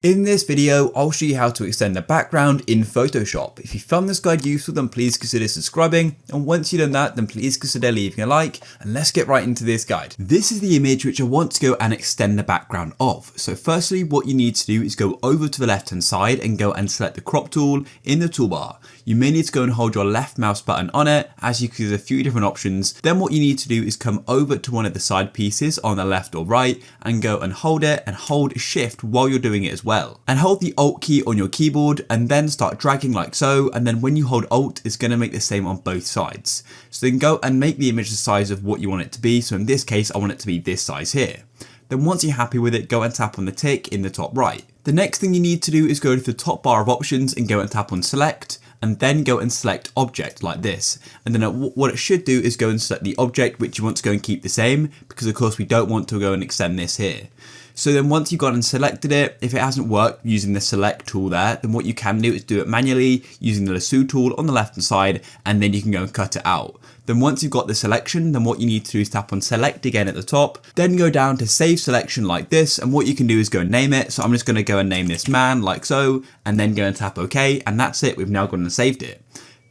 In this video, I'll show you how to extend the background in Photoshop. If you found this guide useful, then please consider subscribing. And once you've done that, then please consider leaving a like. And let's get right into this guide. This is the image which I want to go and extend the background of. So firstly, what you need to do is go over to the left hand side and go and select the crop tool in the toolbar. You may need to go and hold your left mouse button on it, as you can see there's a few different options. Then what you need to do is come over to one of the side pieces on the left or right and go and hold it and hold shift while you're doing it as well. And hold the Alt key on your keyboard and then start dragging like so. And then when you hold Alt, it's going to make the same on both sides. So then go and make the image the size of what you want it to be. So in this case, I want it to be this size here. Then once you're happy with it, go and tap on the tick in the top right. The next thing you need to do is go to the top bar of options and go and tap on select. And then go and select object like this. And then what it should do is go and select the object which you want to go and keep the same, because of course we don't want to go and extend this here. So then once you've gone and selected it, if it hasn't worked using the select tool there, then what you can do is do it manually using the lasso tool on the left hand side, and then you can go and cut it out. Then once you've got the selection, then what you need to do is tap on select again at the top, then go down to save selection like this. And what you can do is go and name it. So I'm just going to go and name this man like so, and then go and tap OK. And that's it. We've now gone and saved it.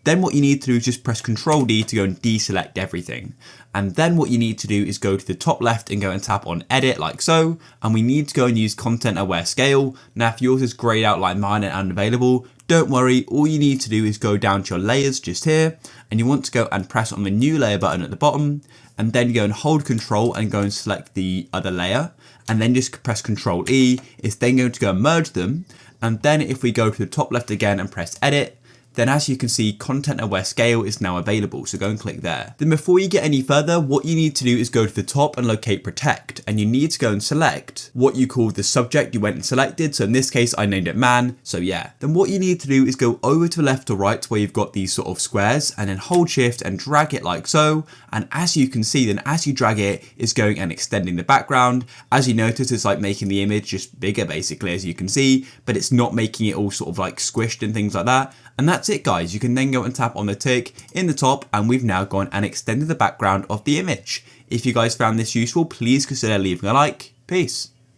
Then what you need to do is just press Ctrl D to go and deselect everything. And then what you need to do is go to the top left and go and tap on edit like so. And we need to go and use content aware scale. Now, if yours is grayed out like mine and unavailable, don't worry. All you need to do is go down to your layers just here. And you want to go and press on the new layer button at the bottom. And then go and hold Control and go and select the other layer. And then just press Ctrl E. It's then going to go and merge them. And then if we go to the top left again and press edit, then as you can see, content aware scale is now available. So go and click there. Then before you get any further, what you need to do is go to the top and locate protect. And you need to go and select what you call the subject you went and selected. So in this case, I named it man. So yeah, then what you need to do is go over to the left or right where you've got these sort of squares, and then hold shift and drag it like so. And as you can see, then as you drag it, it's going and extending the background. As you notice, it's like making the image just bigger basically, as you can see, but it's not making it all sort of like squished and things like that. And that's it, guys. You can then go and tap on the tick in the top, and we've now gone and extended the background of the image. If you guys found this useful, please consider leaving a like. Peace.